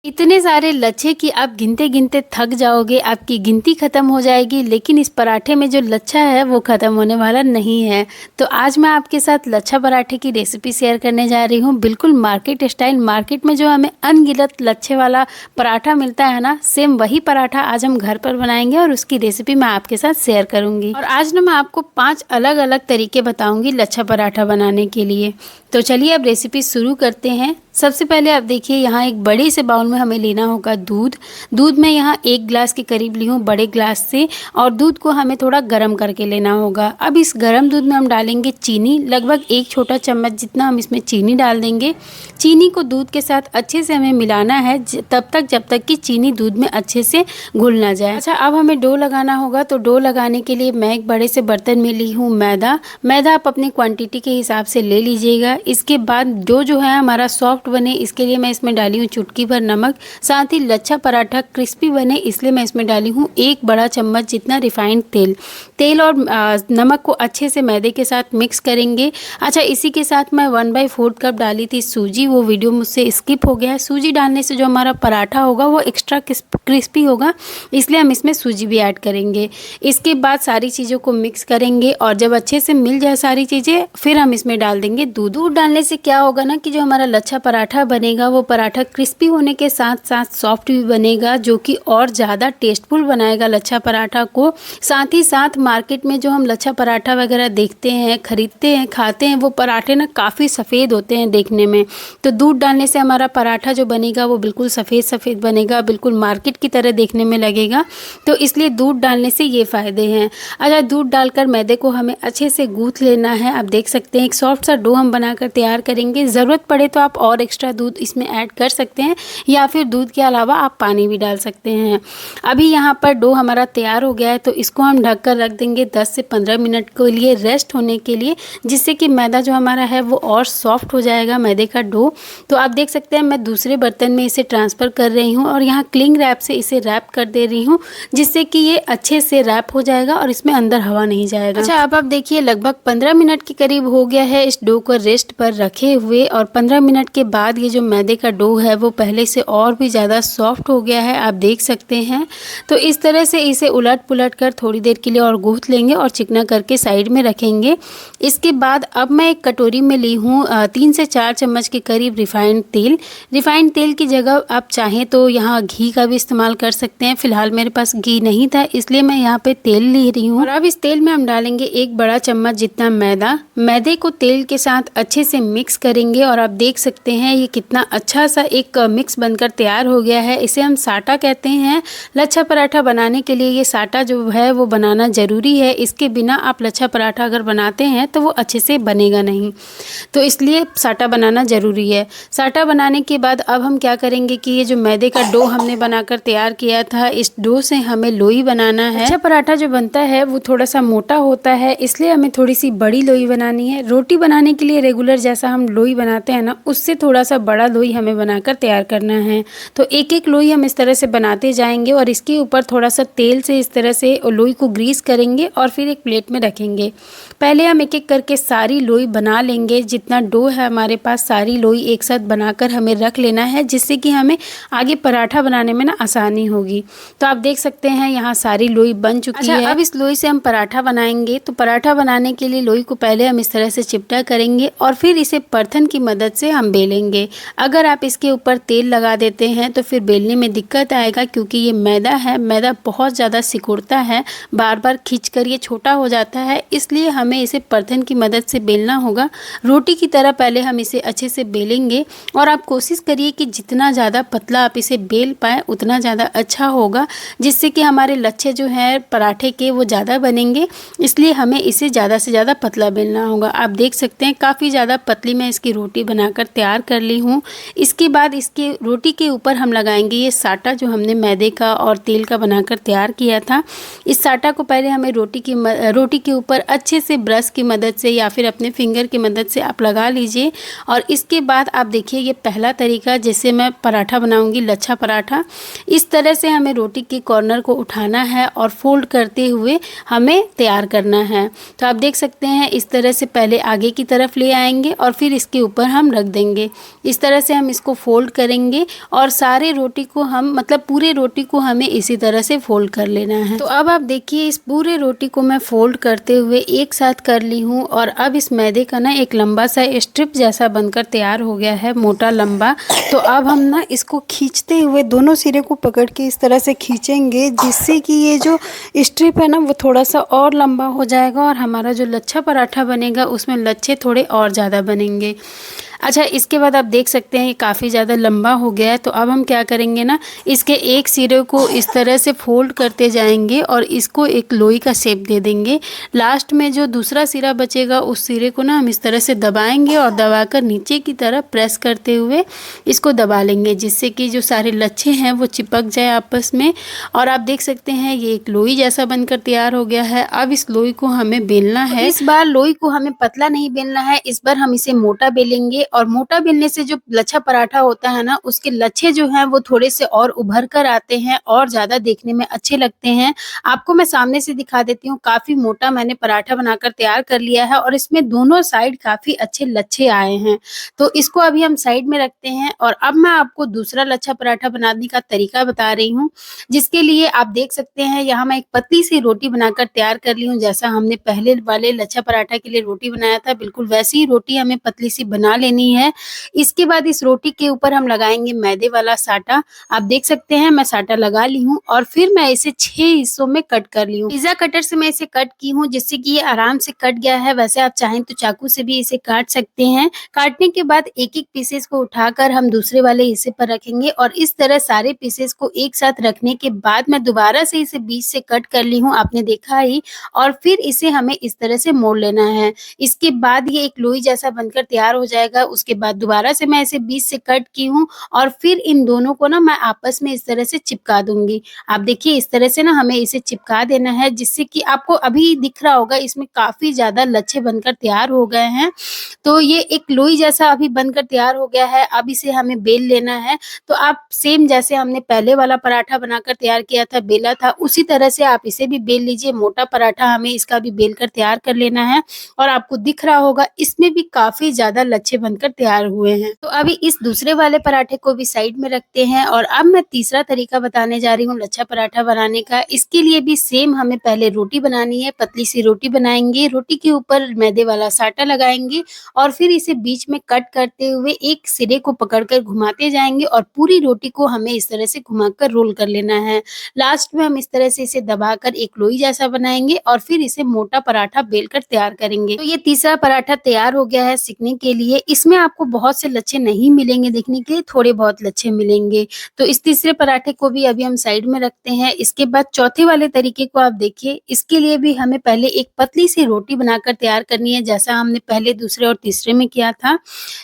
इतने सारे लच्छे कि आप गिनते-गिनते थक जाओगे, आपकी गिनती ख़त्म हो जाएगी, लेकिन इस पराठे में जो लच्छा है वो ख़त्म होने वाला नहीं है। तो आज मैं आपके साथ लच्छा पराठे की रेसिपी शेयर करने जा रही हूँ, बिल्कुल मार्केट स्टाइल। मार्केट में जो हमें अनगिनत लच्छे वाला पराठा मिलता है ना, सेम वही पराठा आज हम घर पर बनाएंगे और उसकी रेसिपी मैं आपके साथ शेयर करूँगी। और आज ना मैं आपको 5 अलग-अलग तरीके बताऊँगी लच्छा पराठा बनाने के लिए। तो चलिए अब रेसिपी शुरू करते हैं। सबसे पहले आप देखिए, यहाँ एक बड़े से बाउल में हमें लेना होगा दूध। दूध में यहाँ 1 गिलास के करीब ली हूँ, बड़े गिलास से। और दूध को हमें थोड़ा गर्म करके लेना होगा। अब इस गर्म दूध में हम डालेंगे चीनी, लगभग 1 छोटा चम्मच जितना हम इसमें चीनी डाल देंगे। चीनी को दूध के साथ अच्छे से हमें मिलाना है तब तक जब तक कि चीनी दूध में अच्छे से घुल ना जाए। अच्छा, अब हमें डो लगाना होगा। तो डो लगाने के लिए मैं एक बड़े से बर्तन में ली हूँ मैदा। मैदा आप अपनी क्वांटिटी के हिसाब से ले लीजिएगा। इसके बाद डो जो है हमारा सॉफ्ट बने, इसके लिए मैं इसमें डाली हूँ चुटकी भर नमक। साथ ही लच्छा पराठा क्रिस्पी बने, इसलिए मैं इसमें डाली हूँ 1 बड़ा चम्मच जितना रिफाइंड तेल। तेल और नमक को अच्छे से मैदे के साथ मिक्स करेंगे। अच्छा, इसी के साथ मैं 1/4 कप डाली थी सूजी, वो वीडियो मुझसे स्किप हो गया है। सूजी डालने से जो हमारा पराठा होगा वो एक्स्ट्रा क्रिस्पी होगा, इसलिए हम इसमें सूजी भी ऐड करेंगे। इसके बाद सारी चीज़ों को मिक्स करेंगे और जब अच्छे से मिल जाए सारी चीज़ें, फिर हम इसमें डाल देंगे दूध। दूध डालने से क्या होगा ना कि जो हमारा लच्छा पराठा बनेगा वो पराठा क्रिस्पी होने के साथ साथ सॉफ्ट भी बनेगा, जो कि और ज़्यादा टेस्टफुल बनाएगा लच्छा पराठा को। साथ ही साथ मार्केट में जो हम लच्छा पराठा वगैरह देखते हैं, खरीदते हैं, खाते हैं, वो पराठे ना काफ़ी सफ़ेद होते हैं देखने में। तो दूध डालने से हमारा पराठा जो बनेगा वो बिल्कुल सफ़ेद सफ़ेद बनेगा, बिल्कुल मार्केट की तरह देखने में लगेगा। तो इसलिए दूध डालने से ये फ़ायदे हैं। अच्छा, दूध डालकर मैदे को हमें अच्छे से गूँथ लेना है। आप देख सकते हैं एक सॉफ्ट सा डो हम बनाकर तैयार करेंगे। ज़रूरत पड़े तो आप और एक्स्ट्रा दूध इसमें ऐड कर सकते हैं, या फिर दूध के अलावा आप पानी भी डाल सकते हैं। अभी यहाँ पर डो हमारा तैयार हो गया है, तो इसको हम ढक कर रख देंगे 10 से 15 मिनट के लिए रेस्ट होने के लिए, जिससे कि मैदा जो हमारा है वो और सॉफ्ट हो जाएगा, मैदे का डो। तो आप देख सकते हैं मैं दूसरे बर्तन में इसे ट्रांसफ़र कर रही हूँ और यहाँ क्लिंग रैप से इसे रैप कर दे रही हूँ, जिससे कि ये अच्छे से रैप हो जाएगा और इसमें अंदर हवा नहीं जाएगा। अच्छा, अब आप देखिए लगभग 15 मिनट के करीब हो गया है इस डो को रेस्ट पर रखे हुए, और 15 मिनट के बाद ये जो मैदे का डो है वो पहले से और भी ज़्यादा सॉफ्ट हो गया है, आप देख सकते हैं। तो इस तरह से इसे उलट पुलट कर थोड़ी देर के लिए और गूँथ लेंगे और चिकना करके साइड में रखेंगे। इसके बाद अब मैं एक कटोरी में ली हूँ 3 से 4 चम्मच के करीब रिफाइंड तेल। रिफाइंड तेल की जगह आप चाहें तो यहाँ घी का भी इस्तेमाल कर सकते हैं। फ़िलहाल मेरे पास घी नहीं था, इसलिए मैं यहाँ पे तेल ले रही हूँ। और अब इस तेल में हम डालेंगे 1 बड़ा चम्मच जितना मैदा। मैदे को तेल के साथ अच्छे से मिक्स करेंगे और आप देख सकते हैं ये कितना अच्छा सा एक मिक्स बनकर तैयार हो गया है। इसे हम साटा कहते हैं। लच्छा पराठा बनाने के लिए ये साटा जो है वो बनाना ज़रूरी है। इसके बिना आप लच्छा पराठा अगर बनाते हैं तो वो अच्छे से बनेगा नहीं, तो इसलिए साटा बनाना ज़रूरी है। साटा बनाने के बाद अब हम क्या करेंगे कि ये जो मैदे का डो हमने बनाकर तैयार किया था, इस डो से हमें लोई बनाना है। लच्छा पराठा जो बनता है वो थोड़ा सा मोटा होता है, इसलिए हमें थोड़ी सी बड़ी लोई बनानी है। रोटी बनाने के लिए रेगुलर जैसा हम लोई बनाते हैं ना, उससे थोड़ा सा बड़ा लोई हमें बनाकर तैयार करना है। तो एक एक लोई हम इस तरह से बनाते जाएंगे और इसके ऊपर थोड़ा सा तेल से इस तरह से लोई को ग्रीस करेंगे और फिर एक प्लेट में रखेंगे। पहले हम एक एक करके सारी लोई बना लेंगे। जितना डो है हमारे पास, सारी लोई एक साथ बनाकर हमें रख लेना है, जिससे कि हमें आगे पराठा बनाने में ना आसानी होगी। तो आप देख सकते हैं यहाँ सारी लोई बन चुकी है। अब इस लोई से हम पराठा बनाएंगे। तो पराठा बनाने के लिए लोई को पहले हम इस तरह से चिपटा करेंगे और फिर इसे परथन की मदद से हम बेलेंगे। अगर आप इसके ऊपर तेल लगा देते हैं तो फिर बेलने में दिक्कत आएगा, क्योंकि ये मैदा है, मैदा बहुत ज़्यादा सिकुड़ता है, बार बार खींचकर ये छोटा हो जाता है, इसलिए हमें इसे परथन की मदद से बेलना होगा। रोटी की तरह पहले हम इसे अच्छे से बेलेंगे और आप कोशिश करिए कि जितना ज़्यादा पतला आप इसे बेल पाएँ उतना ज़्यादा अच्छा होगा, जिससे कि हमारे लच्छे जो हैं पराठे के वो ज़्यादा बनेंगे। इसलिए हमें इसे ज़्यादा से ज़्यादा पतला बेलना होगा। आप देख सकते हैं काफ़ी ज़्यादा पतली मैं इसकी रोटी बनाकर तैयार कर ली हूँ। इसके बाद इसके रोटी के ऊपर हम लगाएंगे ये साटा जो हमने मैदे का और तेल का बनाकर तैयार किया था। इस साटा को पहले हमें रोटी के ऊपर अच्छे से ब्रश की मदद से या फिर अपने फिंगर की मदद से आप लगा लीजिए। और इसके बाद आप देखिए ये पहला तरीका जिससे मैं पराठा बनाऊंगी, लच्छा पराठा। इस तरह से हमें रोटी के कॉर्नर को उठाना है और फोल्ड करते हुए हमें तैयार करना है। तो आप देख सकते हैं इस तरह से पहले आगे की तरफ ले आएंगे और फिर इसके ऊपर हम रख देंगे। इस तरह से हम इसको फोल्ड करेंगे और सारे रोटी को हम मतलब पूरे रोटी को हमें इसी तरह से फोल्ड कर लेना है। तो अब आप देखिए इस पूरे रोटी को मैं फोल्ड करते हुए एक साथ कर ली हूँ और अब इस मैदे का ना एक लंबा सा स्ट्रिप जैसा बनकर तैयार हो गया है, मोटा लंबा। तो अब हम ना इसको खींचते हुए दोनों सिरे को पकड़ के इस तरह से खींचेंगे, जिससे कि ये जो स्ट्रिप है ना वो थोड़ा सा और लंबा हो जाएगा और हमारा जो लच्छा पराठा बनेगा उसमें लच्छे थोड़े और ज़्यादा बनेंगे। अच्छा, इसके बाद आप देख सकते हैं ये काफ़ी ज़्यादा लंबा हो गया है। तो अब हम क्या करेंगे ना, इसके एक सिरे को इस तरह से फोल्ड करते जाएंगे और इसको एक लोई का शेप दे देंगे। लास्ट में जो दूसरा सिरा बचेगा उस सिरे को ना हम इस तरह से दबाएंगे और दबाकर नीचे की तरफ प्रेस करते हुए इसको दबा लेंगे, जिससे कि जो सारे लच्छे हैं वो चिपक जाए आपस में। और आप देख सकते हैं ये एक लोई जैसा बनकर तैयार हो गया है। अब इस लोई को हमें बेलना है। इस बार लोई को हमें पतला नहीं बेलना है, इस बार हम इसे मोटा बेलेंगे। और मोटा बेलने से जो लच्छा पराठा होता है ना उसके लच्छे जो हैं वो थोड़े से और उभर कर आते हैं और ज़्यादा देखने में अच्छे लगते हैं। आपको मैं सामने से दिखा देती हूँ, काफ़ी मोटा मैंने पराठा बनाकर तैयार कर लिया है और इसमें दोनों साइड काफ़ी अच्छे लच्छे आए हैं। तो इसको अभी हम साइड में रखते हैं और अब मैं आपको दूसरा लच्छा पराठा बनाने का तरीका बता रही हूँ, जिसके लिए आप देख सकते हैं यहाँ मैं एक पतली सी रोटी बनाकर तैयार कर ली हूँ। जैसा हमने पहले वाले लच्छा पराठा के लिए रोटी बनाया था, बिल्कुल वैसी ही रोटी हमें पतली सी बना लेनी है। इसके बाद इस रोटी के ऊपर हम लगाएँगे मैदे वाला साटा। आप देख सकते हैं मैं साटा लगा ली हूँ और फिर मैं इसे 6 हिस्सों में कट कर ली हूँ। पिज़्ज़ा कटर से मैं इसे कट की हूँ, जिससे कि ये आराम से कट गया है। वैसे आप चाहें तो चाकू से भी इसे काट सकते हैं। काटने के बाद एक-एक पीसेस को उठाकर हम दूसरे वाले हिस्से पर रखेंगे और इस तरह सारे पीसेस को एक साथ रखने के बाद मैं दोबारा से इसे बीच से कट कर ली हूँ, आपने देखा ही। और फिर इसे हमें इस तरह से मोड़ लेना है। इसके बाद ये एक लोई जैसा बनकर तैयार हो जाएगा। उसके बाद दोबारा से मैं इसे बीच से कट की हूँ और फिर इन दोनों को ना मैं आपस में इस तरह से चिपका दूँगी। आप देखिए इस तरह से ना हमें इसे चिपका देना है, जिससे कि आपको अभी दिख रहा होगा इसमें काफ़ी ज़्यादा लच्छे बनकर तैयार हो गए हैं। तो ये एक लोई जैसा अभी बनकर तैयार हो गया है। अब इसे हमें बेल लेना है। तो आप सेम जैसे हमने पहले वाला पराठा बनाकर तैयार किया था, बेला था, उसी तरह से आप इसे भी बेल लीजिए। मोटा पराठा हमें इसका भी बेल कर तैयार कर लेना है और आपको दिख रहा होगा इसमें भी काफ़ी ज़्यादा लच्छे बनकर तैयार हुए हैं। तो अभी इस दूसरे वाले पराठे को भी साइड में रखते हैं और अब मैं तीसरा तरीका बताने जा रही हूँ लच्छा पराठा बनाने का। इसके लिए भी सेम हमें पहले रोटी बनानी है, पतली सी रोटी बनाएँगे, रोटी के ऊपर मैदे वाला साटा लगाएँगे और फिर इसे बीच में कट करते हुए एक सिरे को पकड़कर घुमाते जाएँगे और पूरी रोटी को हमें इस तरह से घुमाकर रोल कर लेना है। लास्ट में हम इस तरह से इसे दबाकर एक लोई जैसा बनाएँगे और फिर इसे मोटा पराठा बेलकर तैयार करेंगे। तो ये तीसरा पराठा तैयार हो गया है सेकने के लिए। इसमें आपको बहुत से लच्छे नहीं मिलेंगे देखने के लिए, थोड़े बहुत लच्छे मिलेंगे। तो इस तीसरे पराठे को भी अभी हम साइड में रखते हैं। इसके बाद चौथे वाले तरीके को आप देखिए। इसके लिए भी हमें पहले एक पतली सी रोटी बनाकर तैयार करनी है, जैसा हमने पहले दूसरे और तीसरे में किया था।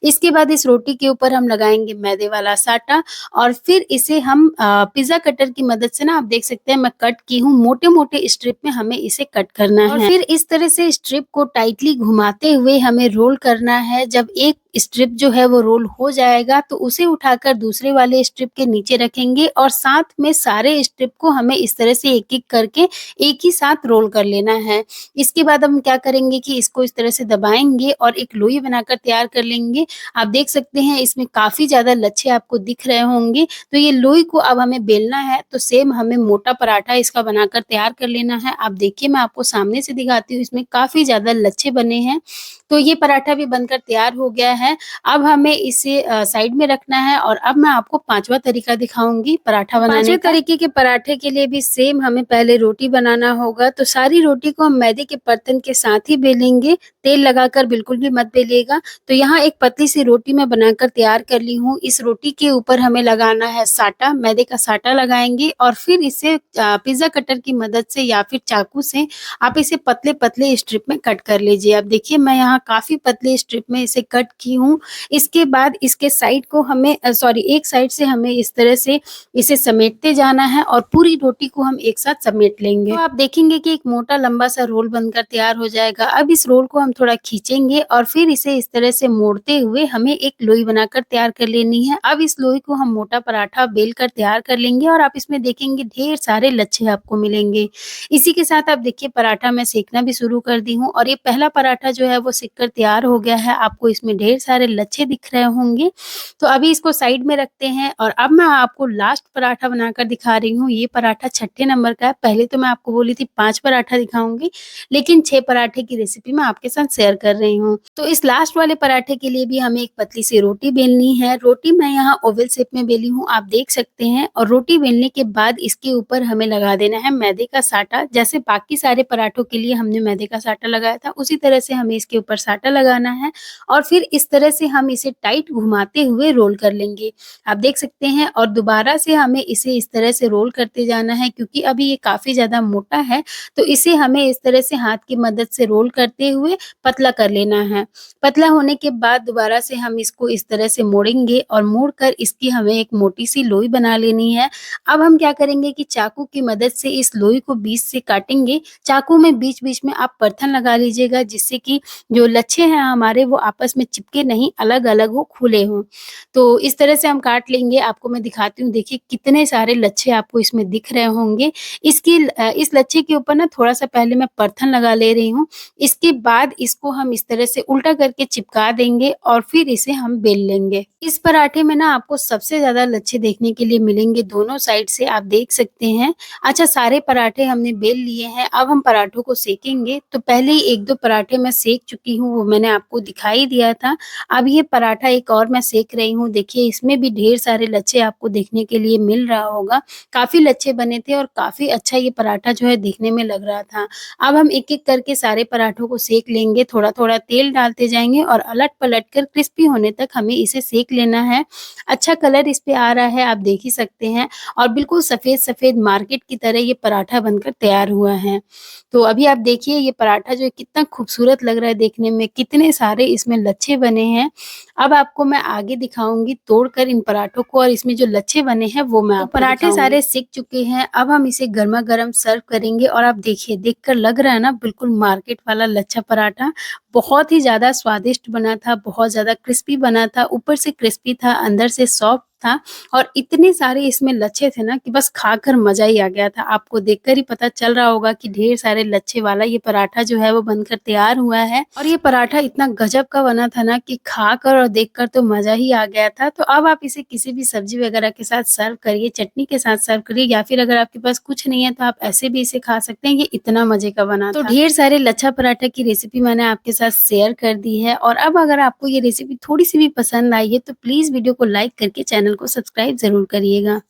इसके बाद इस रोटी के ऊपर हम लगाएँगे मैदे वाला साटा और फिर इसे हम पिज़्ज़ा कटर की मदद से ना आप देख सकते हैं मैं कट की हूँ, मोटे-मोटे स्ट्रिप में हमें इसे कट करना है। और फिर इस तरह से स्ट्रिप को टाइटली घुमाते हुए हमें रोल करना है। जब एक स्ट्रिप जो है वो रोल हो जाएगा तो उसे उठाकर दूसरे वाले स्ट्रिप के नीचे रखेंगे और साथ में सारे स्ट्रिप को हमें इस तरह से एक-एक करके एक ही साथ रोल कर लेना है। इसके बाद हम क्या करेंगे कि इसको इस तरह से दबाएँगे और एक लोई बनाकर तैयार कर लेंगे। आप देख सकते हैं इसमें काफ़ी ज़्यादा लच्छे आपको दिख रहे होंगे। तो ये लोई को अब हमें बेलना है, तो सेम हमें मोटा पराठा इसका बनाकर तैयार कर लेना है। आप देखिए मैं आपको सामने से दिखाती हूँ, इसमें काफ़ी ज़्यादा लच्छे बने हैं। तो ये पराठा भी बनकर तैयार हो गया है। अब हमें इसे साइड में रखना है और अब मैं आपको 5वां तरीका दिखाऊँगी पराठा बनाने का। 5वें तरीके के पराठे के लिए भी सेम हमें पहले रोटी बनाना होगा। तो सारी रोटी को हम मैदे के बर्तन के साथ ही बेलेंगे, तेल लगाकर बिल्कुल भी मत बेलिएगा। तो यहाँ एक पतली सी रोटी मैं बनाकर तैयार कर ली हूँ। इस रोटी के ऊपर हमें लगाना है साटा, मैदे का साटा लगाएँगे और फिर इसे पिज़्ज़ा कटर की मदद से या फिर चाकू से आप इसे पतले-पतले स्ट्रिप में कट कर लीजिए। अब देखिए मैं यहाँ काफ़ी पतले स्ट्रिप में इसे कट की हूँ। इसके बाद इसके साइड को हमें एक साइड से हमें इस तरह से इसे समेटते जाना है और पूरी रोटी को हम एक साथ समेट लेंगे। तो आप देखेंगे कि एक मोटा लंबा सा रोल बनकर तैयार हो जाएगा। अब इस रोल को हम थोड़ा खींचेंगे और फिर इसे इस तरह से मोड़ते हुए हमें एक लोई बनाकर तैयार कर लेनी है। अब इस लोई को हम मोटा पराठा बेल कर तैयार कर लेंगे और आप इसमें देखेंगे ढेर सारे लच्छे आपको मिलेंगे। इसी के साथ आप देखिए पराठा मैं सेकना भी शुरू कर दी हूँ और ये पहला पराठा जो है वो सिक कर तैयार हो गया है। आपको इसमें ढेर सारे लच्छे दिख रहे होंगे। तो अभी इसको साइड में रखते हैं और अब मैं आपको लास्ट पराठा बनाकर दिखा रही हूँ। ये पराठा छठे नंबर का है। पहले तो मैं आपको बोली थी 5 पराठा दिखाऊँगी, लेकिन 6 पराठे की रेसिपी मैं आपके साथ शेयर कर रही हूँ। तो इस लास्ट वाले पराठे के लिए भी हमें एक पतली सी रोटी बेलनी है। रोटी मैं यहाँ ओवल शेप में बेली हूँ, आप देख सकते हैं, और रोटी बेलने के बाद इसके ऊपर हमें लगा देना है मैदे का साटा। जैसे बाकी सारे पराठों के लिए हमने मैदे का साटा लगाया था, उसी तरह से हमें इसके ऊपर साटा लगाना है और फिर इस तरह से हम इसे टाइट घुमाते हुए रोल कर लेंगे। आप देख सकते हैं, और दोबारा से हमें इसे इस तरह से रोल करते जाना है क्योंकि अभी ये काफ़ी ज़्यादा मोटा है, तो इसे हमें इस तरह से हाथ की मदद से रोल करते हुए पतला कर लेना है। पतला होने के बाद दोबारा से हम इसको इस तरह से मोड़ेंगे और मोड़कर इसकी हमें एक मोटी-सी लोई बना लेनी है। अब हम क्या करेंगे कि चाकू की मदद से इस लोई को बीच से काटेंगे। चाकू में बीच-बीच में आप परथन लगा लीजिएगा जिससे कि जो लच्छे हैं हमारे वो आपस में चिपके नहीं, अलग-अलग हो, खुले हों। तो इस तरह से हम काट लेंगे। आपको मैं दिखाती हूँ, देखिए कितने सारे लच्छे आपको इसमें दिख रहे होंगे। इस लच्छे के ऊपर ना थोड़ा-सा पहले मैं परथन लगा ले रही हूँ। इसके बाद इसको हम इस तरह से उल्टा करके चिपका देंगे और फिर इसे हम बेल लेंगे। इस पराठे में ना आपको सबसे ज़्यादा लच्छे देखने के लिए मिलेंगे दोनों साइड से, आप देख सकते हैं। अच्छा, सारे पराठे हमने बेल लिए हैं, अब हम पराठों को सेकेंगे। तो पहले ही 1-2 पराठे मैं सेक चुकी हूँ, वो मैंने आपको दिखाई दिया था। अब ये पराठा एक और मैं सेक रही हूँ। देखिए इसमें भी ढेर सारे लच्छे आपको देखने के लिए मिल रहा होगा। काफ़ी लच्छे बने थे और काफ़ी अच्छा ये पराठा जो है दिखने में लग रहा था। अब हम एक-एक करके सारे पराठों को सेक लेंगे, थोड़ा-थोड़ा तेल डालते जाएँगे और अलट-पलट कर क्रिस्पी होने तक हमें इसे सेक लेना है। अच्छा कलर इस पे आ रहा है, आप देख ही सकते हैं, और बिल्कुल सफ़ेद-सफ़ेद मार्केट की तरह ये पराठा बनकर तैयार हुआ है। तो अभी आप देखिए ये पराठा जो है कितना खूबसूरत लग रहा है देखने में, कितने सारे इसमें लच्छे बने हैं। अब आपको मैं आगे दिखाऊँगी तोड़कर इन पराठों को, और इसमें जो लच्छे बने हैं वो मैं आपको दिखाऊँगी। पराठे सारे सिक चुके हैं, अब हम इसे गरमा-गरम सर्व करेंगे और आप देखिए, देखकर लग रहा है ना बिल्कुल मार्केट वाला लच्छा पराठा। बहुत ही ज़्यादा स्वादिष्ट बना था, बहुत ज़्यादा क्रिस्पी बना था, ऊपर से क्रिस्पी था, अंदर से सॉफ्ट था, और इतने सारे इसमें लच्छे थे ना कि बस खाकर मज़ा ही आ गया था। आपको देखकर ही पता चल रहा होगा कि ढेर सारे लच्छे वाला ये पराठा जो है वो बनकर तैयार हुआ है, और ये पराठा इतना गज़ब का बना था ना कि खाकर और देखकर तो मज़ा ही आ गया था। तो अब आप इसे किसी भी सब्ज़ी वगैरह के साथ सर्व करिए, चटनी के साथ सर्व करिए, या फिर अगर आपके पास कुछ नहीं है तो आप ऐसे भी इसे खा सकते हैं। ये इतना मज़े का बना था। तो ढेर सारे लच्छा पराठा की रेसिपी मैंने आपके साथ शेयर कर दी है, और अब अगर आपको ये रेसिपी थोड़ी-सी भी पसंद आई है तो प्लीज़ वीडियो को लाइक करके चैनल को सब्सक्राइब ज़रूर करिएगा।